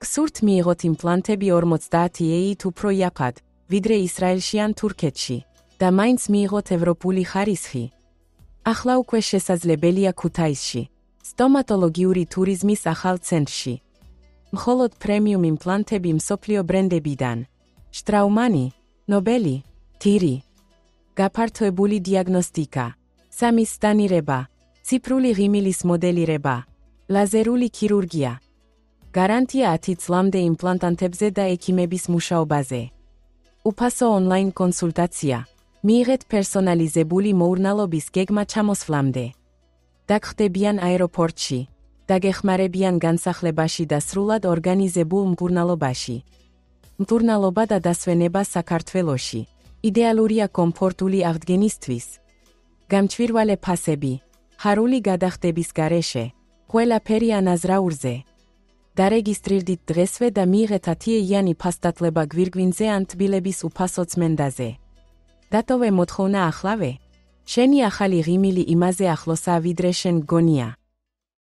გსურთ მიიღოთ იმპლანტები 50%-ით უფრო იაფად, ვიდრე ისრაელში ან თურქეთში და მაინც მიიღოთ ევროპული ხარისხი. ახლა უკვე შესაძლებელია ქუთაისში, სტომატოლოგიური ტურიზმის ახალ ცენტრში. მხოლოდ პრემიუმ იმპლანტები მსოფლიო ბრენდებიდან. შტრაუმანი, ნობელი, თირი. გაფართოებული დიაგნოსტიკა, სამის სტანირება, ციფრული ღიმილის მოდელირება, ლაზერული ქირურგია. გარანტია 10 წლამდე იმპლანტანტებზე და ექიმების მუშაობაზე. უფასო ონლაინ კონსულტაცია. მიიღეთ პერსონალიზებული მოურნალობის გეგმა ჩამოსვლამდე. დაგხვდებიან აეროპორტში. დაგეხმარებიან განსახლებაში და სრულად ორგანიზებულ მკურნალობაში. მკურნალობა და დასვენება საქართველოში. იდეალურია კომფორტული აღდგენისთვის. გამჭვირვალე ფასები. ხარული გადახდების გარეშე. ყველაფერი ანაზრაურზე. დარეგისტრირდით დღესვე და მიიღეთ 10-იანი ფასდათლება გვირგვინზე ან თბილების უფასო წმენდაზე. დატოვე მოთხოვნა ახლავე? შენი ახალი ღიმილი იმაზე ახლოსაა ვიდრე შენ გგონია.